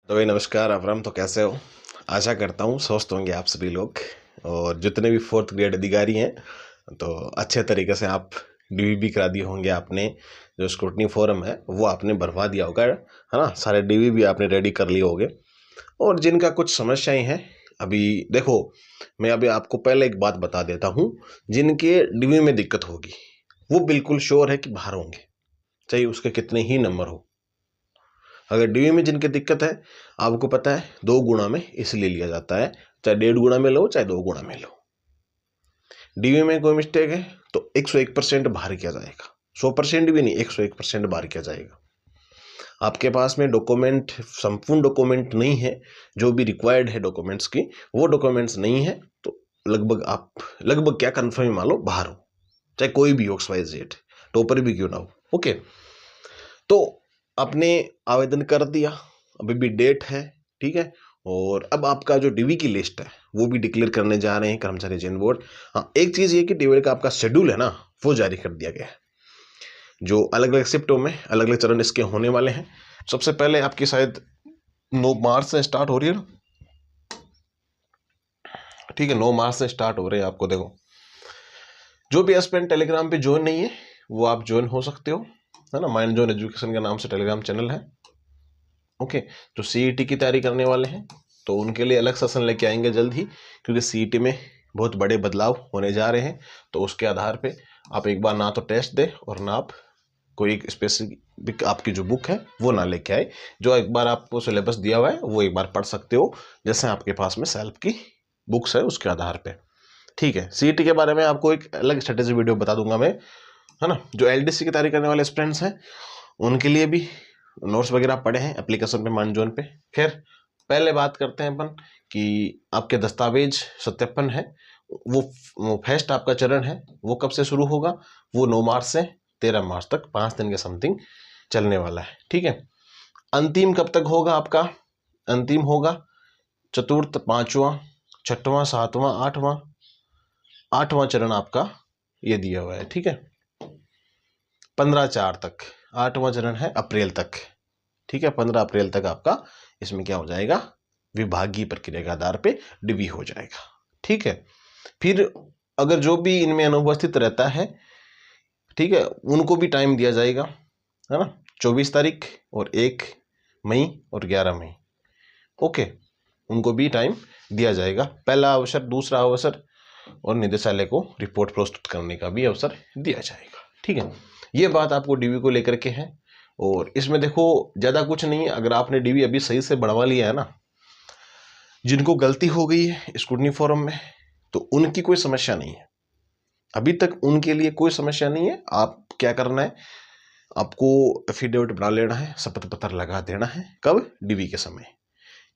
तो भाई नमस्कार अवराम, तो कैसे हो? आशा करता हूँ स्वस्थ होंगे आप सभी लोग। और जितने भी फोर्थ ग्रेड अधिकारी हैं तो अच्छे तरीके से आप डीवी करा दिए होंगे आपने। जो स्क्रूटनी फॉर्म है वो आपने भरवा दिया होगा, है ना? सारे डीवी भी आपने रेडी कर लिए होंगे। और जिनका कुछ समस्याएं हैं, अभी देखो, मैं अभी आपको पहले एक बात बता देता हूँ। जिनके डीवी में दिक्कत होगी वो बिल्कुल श्योर है कि बाहर होंगे, चाहे उसके कितने ही नंबर हो। अगर डीवी में जिनकी दिक्कत है, आपको पता है 2 गुणा में इसलिए लिया जाता है, चाहे 1.5 गुणा में लो चाहे 2 गुणा में लो। डीवी में कोई मिस्टेक है तो 101% बाहर किया जाएगा। 100% भी नहीं, 101% बाहर किया जाएगा। आपके पास में डॉक्यूमेंट, संपूर्ण डॉक्यूमेंट नहीं है, जो भी रिक्वायर्ड है डॉक्यूमेंट्स की, वो डॉक्यूमेंट्स नहीं है तो लगभग क्या कन्फर्म मान लो बाहर हो, चाहे कोई भी हो, XYZ टॉपर भी क्यों ना हो। ओके, तो आपने आवेदन कर दिया, अभी भी डेट है, ठीक है। और अब आपका जो डीवी की लिस्ट है वो भी डिक्लेयर करने जा रहे हैं कर्मचारी चयन बोर्ड। हाँ, एक चीज ये कि डीवी का आपका शेड्यूल है ना, वो जारी कर दिया गया है। जो अलग अलग शिफ्टों में अलग अलग चरण इसके होने वाले हैं। सबसे पहले आपकी शायद 9 मार्च से स्टार्ट हो रही है ना, ठीक है, 9 मार्च से स्टार्ट हो रहे हैं। आपको देखो, जो भी एस्पिरेंट टेलीग्राम पे ज्वाइन नहीं है वो आप ज्वाइन हो सकते हो, है ना। माइंड जोन एजुकेशन के नाम से टेलीग्राम चैनल है। ओके, जो सीईटी की तैयारी करने वाले हैं तो उनके लिए अलग सेशन लेके आएंगे जल्द ही, क्योंकि सीईटी में बहुत बड़े बदलाव होने जा रहे हैं। तो उसके आधार पे आप एक बार ना तो टेस्ट दे और ना आप कोई एक स्पेसिफिक आपकी जो बुक है वो ना लेके आए। जो एक बार आपको सिलेबस दिया हुआ है वो एक बार पढ़ सकते हो, जैसे आपके पास में सेल्फ की बुक्स है उसके आधार पे, ठीक है। सीईटी के बारे में आपको एक अलग स्ट्रेटेजी वीडियो बता दूंगा मैं, है ना। जो एलडीसी की तैयारी करने वाले स्टूडेंट्स हैं उनके लिए भी नोट्स वगैरह पड़े हैं एप्लीकेशन पे, मानजोन पे। खैर, पहले बात करते हैं अपन कि आपके दस्तावेज सत्यापन है, वो फर्स्ट आपका चरण है वो कब से शुरू होगा? वो 9 मार्च से 13 मार्च तक 5 दिन के समथिंग चलने वाला है, ठीक है। अंतिम कब तक होगा आपका? अंतिम होगा चतुर्थ, पांचवा, छठवां, सातवां, आठवां। आठवां चरण आपका ये दिया हुआ है, ठीक है, 15/4 तक। आठवां चरण है अप्रैल तक, ठीक है। 15 अप्रैल तक आपका इसमें क्या हो जाएगा? विभागीय प्रक्रिया के आधार पे डिवी हो जाएगा, ठीक है। फिर अगर जो भी इनमें अनुपस्थित रहता है, ठीक है, उनको भी टाइम दिया जाएगा, है ना। 24 तारीख और 1 मई और 11 मई, ओके, उनको भी टाइम दिया जाएगा। पहला अवसर, दूसरा अवसर और निदेशालय को रिपोर्ट प्रस्तुत करने का भी अवसर दिया जाएगा, ठीक है। ये बात आपको डीवी को लेकर के है। और इसमें देखो, ज़्यादा कुछ नहीं है। अगर आपने डीवी अभी सही से बढ़वा लिया है ना, जिनको गलती हो गई है स्क्रूटनी फॉर्म में, तो उनकी कोई समस्या नहीं है। अभी तक उनके लिए कोई समस्या नहीं है। आप क्या करना है, आपको एफिडेविट बना लेना है, शपथ पत्र लगा देना है। कब? डीवी के समय,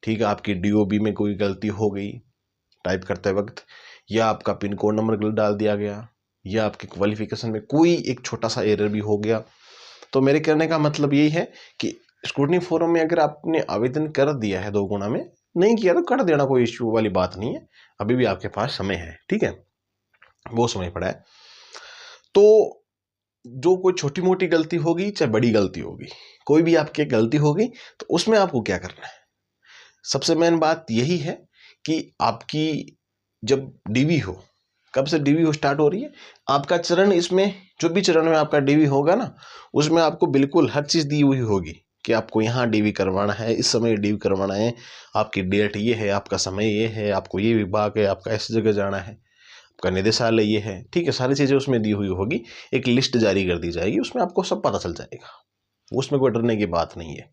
ठीक है। आपकी डीओबी में कोई गलती हो गई टाइप करते वक्त, या आपका पिन कोड नंबर गलत डाल दिया गया, या आपके क्वालिफिकेशन में कोई एक छोटा सा एरर भी हो गया, तो मेरे कहने का मतलब यही है कि स्क्रूटनी फोरम में अगर आपने आवेदन कर दिया है 2 गुना में, नहीं किया तो कर देना, कोई इश्यू वाली बात नहीं है। अभी भी आपके पास समय है, ठीक है, वो समय पड़ा है। तो जो कोई छोटी मोटी गलती होगी चाहे बड़ी गलती होगी, कोई भी आपकी गलती होगी, तो उसमें आपको क्या करना है? सबसे मेन बात यही है कि आपकी जब डीवी हो, कब से डीवी हो स्टार्ट हो रही है आपका चरण, इसमें जो भी चरण में आपका डीवी होगा ना, उसमें आपको बिल्कुल हर चीज़ दी हुई होगी कि आपको यहाँ डीवी करवाना है, इस समय डीवी करवाना है, आपकी डेट ये है, आपका समय ये है, आपको ये विभाग है, आपका ऐसी जगह जाना है, आपका निदेशालय ये है, ठीक है। सारी चीज़ें उसमें दी हुई होगी, एक लिस्ट जारी कर दी जाएगी, उसमें आपको सब पता चल जाएगा। उसमें कोई डरने की बात नहीं है।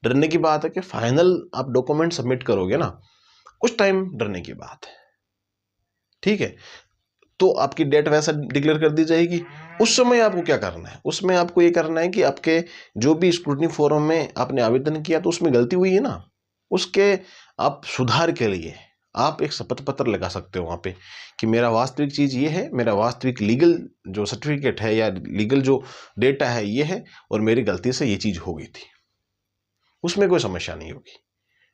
डरने की बात है कि फाइनल आप डॉक्यूमेंट सबमिट करोगे ना, उस टाइम डरने की बात है, ठीक है। तो आपकी डेट वैसा डिक्लेयर कर दी जाएगी। उस समय आपको क्या करना है? उसमें आपको ये करना है कि आपके जो भी स्क्रूटनी फोरम में आपने आवेदन किया तो उसमें गलती हुई है ना, उसके आप सुधार के लिए आप एक शपथ पत्र लगा सकते हो वहाँ पे कि मेरा वास्तविक चीज़ ये है, मेरा वास्तविक लीगल जो सर्टिफिकेट है या लीगल जो डेटा है ये है, और मेरी गलती से ये चीज़ हो गई थी। उसमें कोई समस्या नहीं होगी।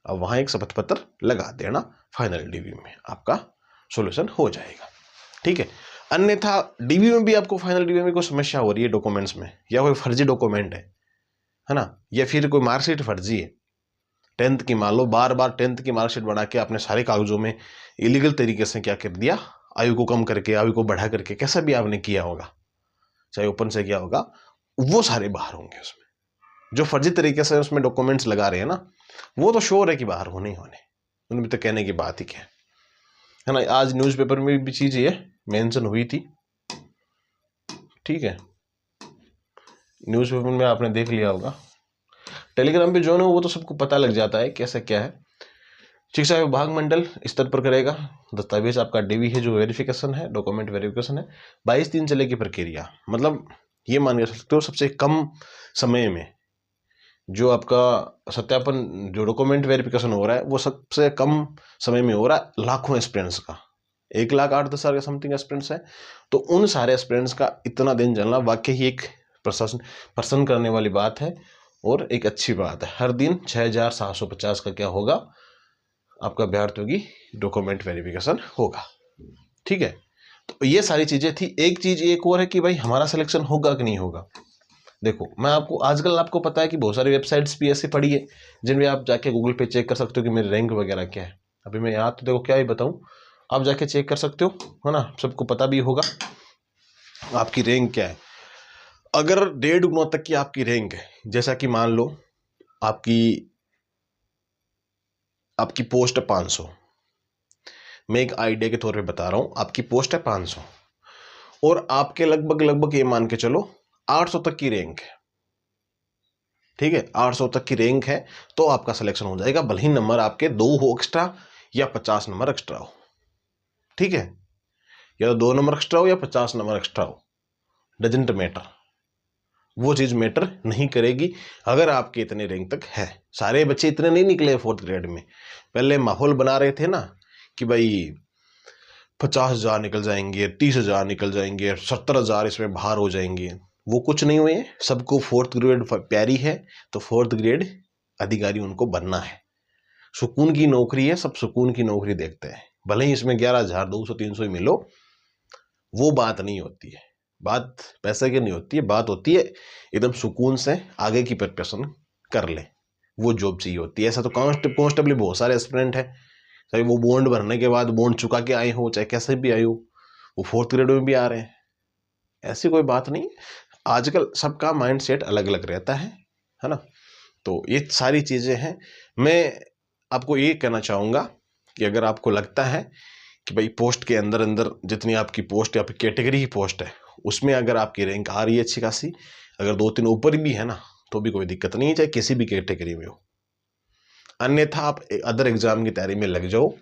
अब वहाँ एक शपथ पत्र लगा देना, फाइनल डीवी में आपका सोल्यूशन हो जाएगा, ठीक है। अन्यथा डीवी में भी आपको फाइनल डीवी में कोई समस्या हो रही है डॉक्यूमेंट्स में, या कोई फर्जी डॉक्यूमेंट है ना, या फिर कोई मार्कशीट फर्जी है, 10th की मान लो बार बार 10th की मार्कशीट बना के आपने सारे कागजों में इलीगल तरीके से क्या कर दिया, आयु को कम करके आयु को बढ़ा करके कैसा भी आपने किया होगा, चाहे ओपन से किया होगा, वो सारे बाहर होंगे। उसमें जो फर्जी तरीके से उसमें डॉक्यूमेंट्स लगा रहे हैं ना, वो तो श्योर है कि बाहर होने ही होने, उनमें तो कहने की बात ही क्या है ना। आज न्यूज़पेपर में भी चीज ये मेंशन हुई थी, ठीक है, न्यूज़पेपर में आपने देख लिया होगा। टेलीग्राम पे जो है वो तो सबको पता लग जाता है कैसे क्या है। शिक्षा विभाग मंडल स्तर पर करेगा। दस्तावेज आपका डीवी है जो वेरिफिकेशन है, डॉक्यूमेंट वेरिफिकेशन है। 22 दिन चलेगी प्रक्रिया, मतलब ये मान के सकते हो सबसे कम समय में जो आपका सत्यापन, जो डॉक्यूमेंट वेरिफिकेशन हो रहा है वो सबसे कम समय में हो रहा है। लाखों एस्पिरेंट्स का 1,08,10,000 का समथिंग एस्पिरेंट्स है, तो उन सारे एस्पिरेंट्स का इतना दिन चलना वाकई ही एक प्रसन्न करने वाली बात है और एक अच्छी बात है। हर दिन 6,750 का क्या होगा, आपका अभ्यर्थियों की डॉक्यूमेंट वेरिफिकेशन होगा, ठीक है। तो ये सारी चीजें थी। एक चीज एक और है कि भाई हमारा सिलेक्शन होगा कि नहीं होगा। देखो मैं आपको आजकल आपको पता है कि बहुत सारी वेबसाइट्स भी ऐसी पड़ी है जिनमें आप जाके गूगल पे चेक कर सकते हो कि मेरी रैंक वगैरह क्या है। अभी मैं यहाँ तो देखो क्या ही बताऊँ, आप जाके चेक कर सकते हो, है ना, सबको पता भी होगा आपकी रैंक क्या है। अगर 1.5 गुना तक की आपकी रैंक है, जैसा कि मान लो आपकी पोस्ट है 500, मैं एक आइडिया के तौर पे बता रहा हूं, आपकी पोस्ट है 500 और आपके लगभग ये मान के चलो 800 तक की रैंक है, ठीक है, 800 तक की रैंक है तो आपका सिलेक्शन हो जाएगा, भले ही नंबर आपके 2 हो एक्स्ट्रा या 50 नंबर एक्स्ट्रा हो, ठीक है, या तो 2 नंबर एक्स्ट्रा हो या 50 नंबर एक्स्ट्रा हो, डजेंट मैटर, वो चीज मैटर नहीं करेगी अगर आपके इतने रैंक तक है। सारे बच्चे इतने नहीं निकले 4th ग्रेड में, पहले माहौल बना रहे थे ना कि भाई 50,000 निकल जाएंगे, 30,000 निकल जाएंगे, 70,000 इसमें बाहर हो जाएंगे, वो कुछ नहीं हुए। सबको 4th ग्रेड प्यारी है तो 4th ग्रेड अधिकारी उनको बनना है, सुकून की नौकरी है, सब सुकून की नौकरी देखते हैं, भले ही इसमें 11,000 200 300 ही मिलो, वो बात नहीं होती है, बात पैसे की नहीं होती है, बात होती है एकदम सुकून से आगे की प्रिपरेशन कर ले, वो जॉब चाहिए होती है। ऐसा तो कांस्टेबल बहुत सारे एस्पिरेंट है, चाहे वो बॉन्ड भरने के बाद बॉन्ड चुका के आए हो, चाहे कैसे भी आए हो, वो 4th ग्रेड में भी आ रहे हैं, ऐसी कोई बात नहीं। आजकल सबका माइंड सेट अलग अलग रहता है ना। तो ये सारी चीजें हैं। मैं आपको ये कहना चाहूंगा कि अगर आपको लगता है कि भाई पोस्ट के अंदर अंदर जितनी आपकी पोस्ट या फिर कैटेगरी की पोस्ट है उसमें अगर आपकी रैंक आ रही है अच्छी खासी, अगर 2-3 ऊपर भी है ना तो भी कोई दिक्कत नहीं है, चाहे किसी भी कैटेगरी में हो। अन्यथा आप अदर एग्जाम की तैयारी में लग जाओ,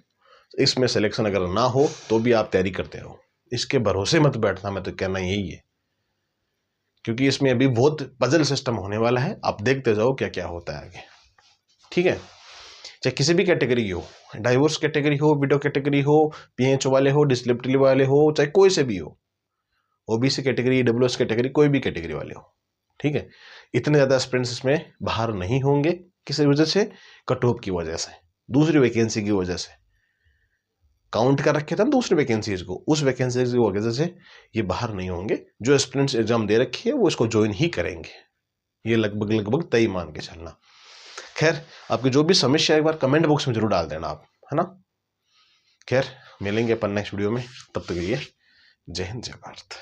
इसमें सिलेक्शन अगर ना हो तो भी आप तैयारी करते रहो, इसके भरोसे मत बैठना, मैं तो कहना यही है, क्योंकि इसमें अभी बहुत पजल सिस्टम होने वाला है, आप देखते जाओ क्या क्या होता है आगे, ठीक है। चाहे किसी भी कैटेगरी की हो, डाइवोर्स कैटेगरी हो, विडो कैटेगरी हो, PHO वाले हो, डिसेबिलिटी वाले हो, चाहे कोई से भी हो, OBC कैटेगरी, WS कैटेगरी, कोई भी कैटेगरी वाले हो, ठीक है। इतने ज़्यादा एस्पिरेंट्स इसमें बाहर नहीं होंगे, किस वजह से, कट ऑफ की वजह से, दूसरी वैकेंसी की वजह से काउंट कर रखे थे ना दूसरी वैकेंसीज को, उस वैकेंसी की वजह से ये बाहर नहीं होंगे। जो एस्पिरेंट्स एग्जाम दे रखी है वो इसको ज्वाइन ही करेंगे, ये लगभग तय मान के चलना। खैर आपकी जो भी समस्या एक बार कमेंट बॉक्स में जरूर डाल देना आप, है ना। खैर मिलेंगे अपन नेक्स्ट वीडियो में, तब तक के लिए जय हिंद जय भारत।